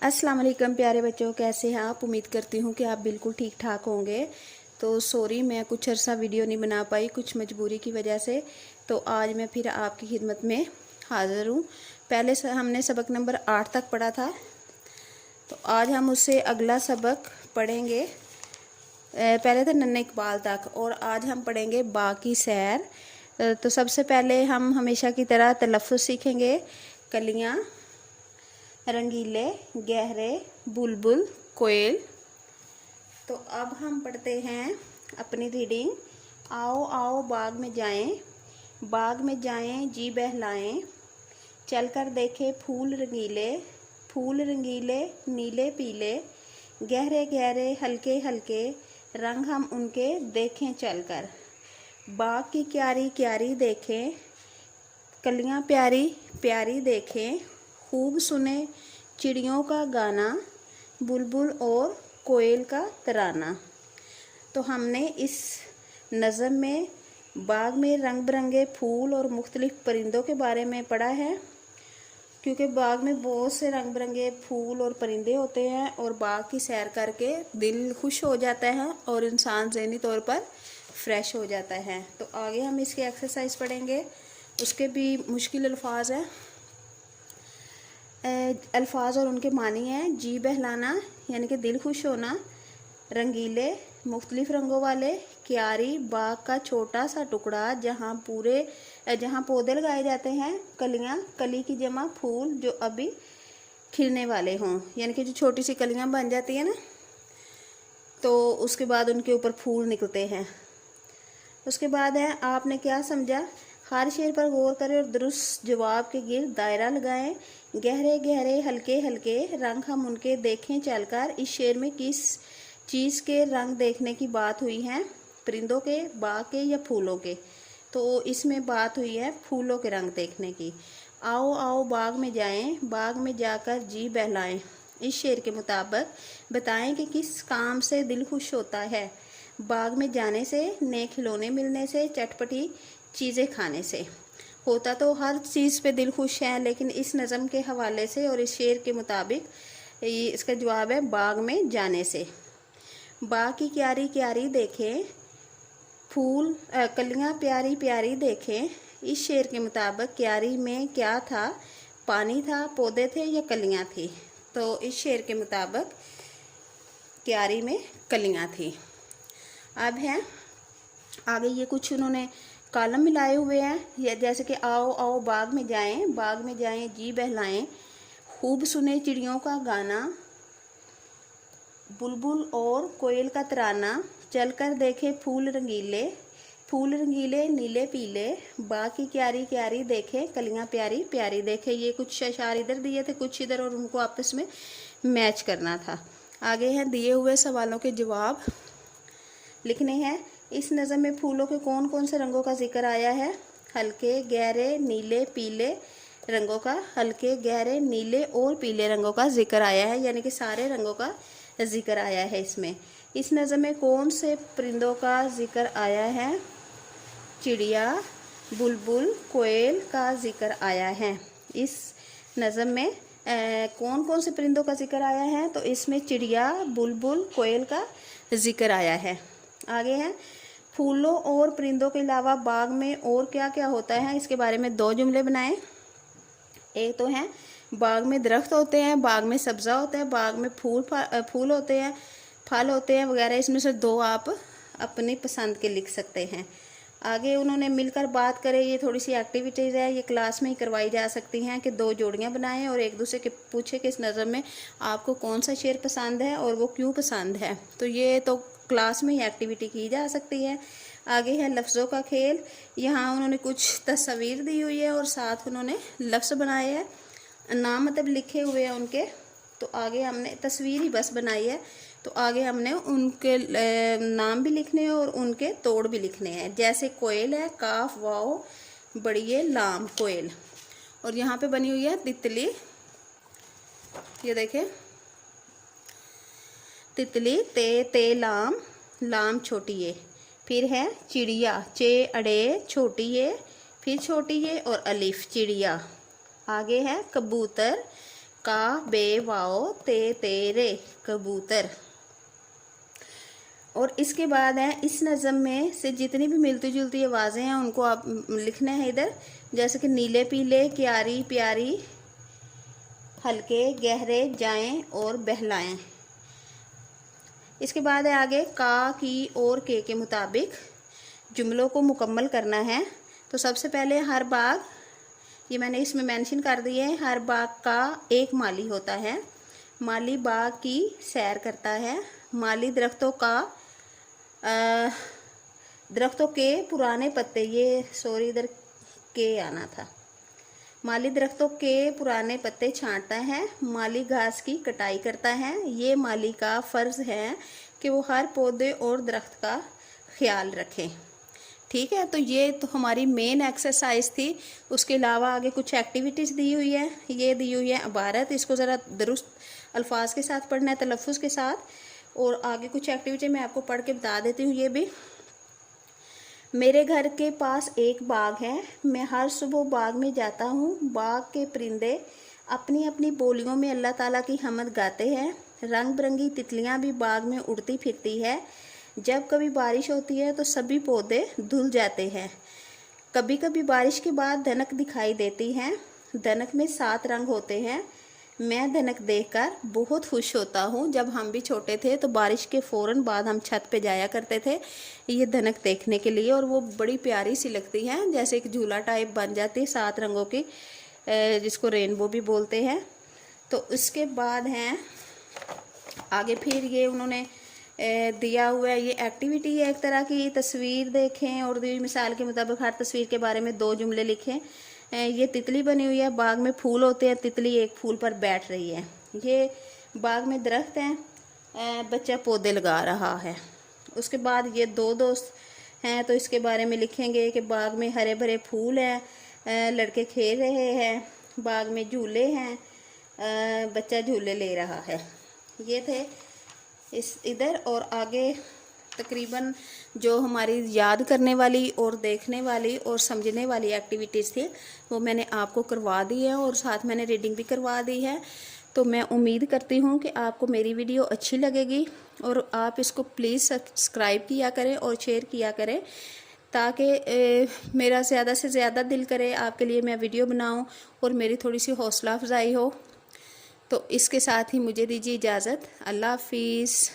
अस्सलाम वालेकुम प्यारे बच्चों, कैसे हैं आप। उम्मीद करती हूँ कि आप बिल्कुल ठीक ठाक होंगे। तो सॉरी मैं कुछ अर्सा वीडियो नहीं बना पाई, कुछ मजबूरी की वजह से। तो आज मैं फिर आपकी खिदमत में हाज़िर हूँ। पहले हमने सबक नंबर 8 तक पढ़ा था, तो आज हम उससे अगला सबक पढ़ेंगे। पहले था नन्हे इकबाल तक, और आज हम पढ़ेंगे बा की सैर। तो सबसे पहले हम हमेशा की तरह तलफ़्फ़ुज़ सीखेंगे। कलियाँ, रंगीले, गहरे, बुलबुल, कोयल। तो अब हम पढ़ते हैं अपनी रीडिंग। आओ आओ बाग में जाएं, बाग में जाएं जी बहलाएं, चलकर देखे फूल रंगीले, फूल रंगीले नीले पीले, गहरे गहरे हल्के हल्के, रंग हम उनके देखें चलकर। बाग की क्यारी क्यारी देखें, कलियां प्यारी प्यारी देखें, खूब सुने चिड़ियों का गाना, बुलबुल और कोयल का तराना। तो हमने इस नज़म में बाग में रंग बिरंगे फूल और मुख्तलिफ परिंदों के बारे में पढ़ा है, क्योंकि बाग में बहुत से रंग बिरंगे फूल और परिंदे होते हैं और बाग की सैर करके दिल खुश हो जाता है और इंसान ज़हनी तौर पर फ्रेश हो जाता है। तो आगे हम इसकी एक्सरसाइज पढ़ेंगे। उसके भी मुश्किल अल्फाज हैं, अल्फाज और उनके मानी हैं। जी बहलाना यानी कि दिल खुश होना, रंगीले मुख्तलिफ रंगों वाले, क्यारी बाग का छोटा सा टुकड़ा जहाँ पौधे लगाए जाते हैं, कलियाँ कली की जमा फूल जो अभी खिलने वाले हों, यानी कि जो छोटी सी कलियाँ बन जाती हैं ना, तो उसके बाद उनके ऊपर फूल निकलते हैं। उसके बाद है आपने क्या समझा। हर शेर पर गौर करें और दुरुस्त जवाब के गिर्द दायरा लगाएं। गहरे गहरे हल्के हल्के रंग हम उनके देखें चलकर। इस शेर में किस चीज़ के रंग देखने की बात हुई है, परिंदों के, बाग के या फूलों के। तो इसमें बात हुई है फूलों के रंग देखने की। आओ आओ बाग में जाएं, बाग में जाकर जी बहलाएं। इस शेर के मुताबिक बताएं कि किस काम से दिल खुश होता है। बाग में जाने से, नए खिलौने मिलने से, चटपटी चीज़ें खाने से। होता तो हर चीज़ पे दिल खुश है, लेकिन इस नज़म के हवाले से और इस शेर के मुताबिक इसका जवाब है बाग में जाने से। बाग की क्यारी क्यारी देखें, फूल कलियां प्यारी प्यारी देखें। इस शेर के मुताबिक क्यारी में क्या था, पानी था, पौधे थे या कलियां थी। तो इस शेर के मुताबिक क्यारी में कलियां थी। अब है आगे ये कुछ उन्होंने कॉलम मिलाए हुए हैं, जैसे कि आओ आओ बाग में जाएं, बाग में जाएं जी बहलाएं, खूब सुने चिड़ियों का गाना, बुलबुल और कोयल का तराना, चलकर देखे फूल रंगीले नीले पीले, बाग की क्यारी क्यारी देखे, कलियां प्यारी प्यारी देखे। ये कुछ अशार इधर दिए थे, कुछ इधर, और उनको आपस में मैच करना था। आगे हैं दिए हुए सवालों के जवाब लिखने हैं। इस नज़म में फूलों के कौन कौन से रंगों का जिक्र आया है। हल्के गहरे नीले पीले रंगों का, हल्के गहरे नीले और पीले रंगों का जिक्र आया है, यानी कि सारे रंगों का जिक्र आया है इसमें। इस नज़म में कौन से परिंदों का जिक्र आया है। चिड़िया, बुलबुल, कोयल का जिक्र आया है। इस नज़म में कौन कौन से परिंदों का जिक्र आया है, तो इसमें चिड़िया, बुलबुल, कोयल का जिक्र आया है। आगे है फूलों और परिंदों के अलावा बाग में और क्या क्या होता है, इसके बारे में 2 जुमले बनाएं। एक तो है बाग में दरख्त होते हैं, बाग में सब्ज़ा होता है, बाग में फूल होते हैं, फल होते हैं वगैरह। इसमें से 2 आप अपनी पसंद के लिख सकते हैं। आगे उन्होंने मिलकर बात करें, ये थोड़ी सी एक्टिविटीज़ है, ये क्लास में ही करवाई जा सकती हैं कि 2 जोड़ियां बनाएं और एक दूसरे के पूछे कि इस नज़म में आपको कौन सा शेर पसंद है और वो क्यों पसंद है। तो ये तो क्लास में ही एक्टिविटी की जा सकती है। आगे है लफ्ज़ों का खेल। यहाँ उन्होंने कुछ तस्वीर दी हुई है और साथ उन्होंने लफ्ज़ बनाए हैं, नाम मतलब लिखे हुए हैं उनके। तो आगे हमने तस्वीर ही बस बनाई है, तो आगे हमने उनके नाम भी लिखने हैं और उनके तोड़ भी लिखने हैं। जैसे कोयल है, काफ वाओ बड़िए लाम कोयल। और यहाँ पे बनी हुई है तितली, ये देखें तितली, ते लाम, लाम छोटी ये। फिर है चिड़िया, चे अड़े छोटी ये, फिर छोटी ये और अलिफ चिड़िया। आगे है कबूतर, का बे वाओ ते तेरे कबूतर। और इसके बाद है इस नज़म में से जितनी भी मिलती जुलती आवाज़ें हैं उनको आप लिखना है इधर, जैसे कि नीले पीले, क्यारी प्यारी, हल्के गहरे, जाएं और बहलाएं। इसके बाद है आगे का, की और के मुताबिक जुमलों को मुकम्मल करना है। तो सबसे पहले हर बाग, ये मैंने इसमें मेंशन कर दिए हैं, हर बाग का एक माली होता है। माली बाग की सैर करता है। माली दरख्तों के पुराने पत्ते, ये सॉरी इधर के आना था। माली दरख्तों के पुराने पत्ते छांटता है। माली घास की कटाई करता है। ये माली का फ़र्ज़ है कि वो हर पौधे और दरख्त का ख्याल रखें। ठीक है, तो ये तो हमारी मेन एक्सरसाइज थी। उसके अलावा आगे कुछ एक्टिविटीज़ दी हुई है। ये दी हुई है इबारत, इसको ज़रा दुरुस्त अल्फाज के साथ पढ़ना है, तलफ़ुज़ के साथ। और आगे कुछ एक्टिविटी मैं आपको पढ़ के बता देती हूँ। ये भी, मेरे घर के पास एक बाग है, मैं हर सुबह बाग में जाता हूँ। बाग के परिंदे अपनी अपनी बोलियों में अल्लाह ताला की हमद गाते हैं। रंग बिरंगी तितलियाँ भी बाग में उड़ती फिरती है। जब कभी बारिश होती है तो सभी पौधे धुल जाते हैं। कभी कभी बारिश के बाद धनक दिखाई देती हैं। धनक में 7 रंग होते हैं। मैं धनक देखकर बहुत खुश होता हूँ। जब हम भी छोटे थे तो बारिश के फ़ौरन बाद हम छत पे जाया करते थे ये धनक देखने के लिए, और वो बड़ी प्यारी सी लगती है, जैसे एक झूला टाइप बन जाती है 7 रंगों की, जिसको रेनबो भी बोलते हैं। तो उसके बाद हैं आगे, फिर ये उन्होंने दिया हुआ है, ये एक्टिविटी है एक तरह की। तस्वीर देखें और दी मिसाल के मुताबिक हर तस्वीर के बारे में 2 जुमले लिखें। ये तितली बनी हुई है, बाग में फूल होते हैं, तितली एक फूल पर बैठ रही है। ये बाग में दरख्त हैं, बच्चा पौधे लगा रहा है। उसके बाद ये 2 दोस्त हैं, तो इसके बारे में लिखेंगे कि बाग में हरे भरे फूल हैं, लड़के खेल रहे हैं, बाग में झूले हैं, बच्चा झूले ले रहा है। ये थे इस इधर। और आगे तकरीबन जो हमारी याद करने वाली और देखने वाली और समझने वाली एक्टिविटीज़ थी वो मैंने आपको करवा दी है, और साथ मैंने रीडिंग भी करवा दी है। तो मैं उम्मीद करती हूँ कि आपको मेरी वीडियो अच्छी लगेगी, और आप इसको प्लीज़ सब्सक्राइब किया करें और शेयर किया करें, ताकि मेरा ज़्यादा से ज़्यादा दिल करे आपके लिए मैं वीडियो बनाऊँ और मेरी थोड़ी सी हौसला अफजाई हो। तो इसके साथ ही मुझे दीजिए इजाज़त। अल्लाह हाफिज़।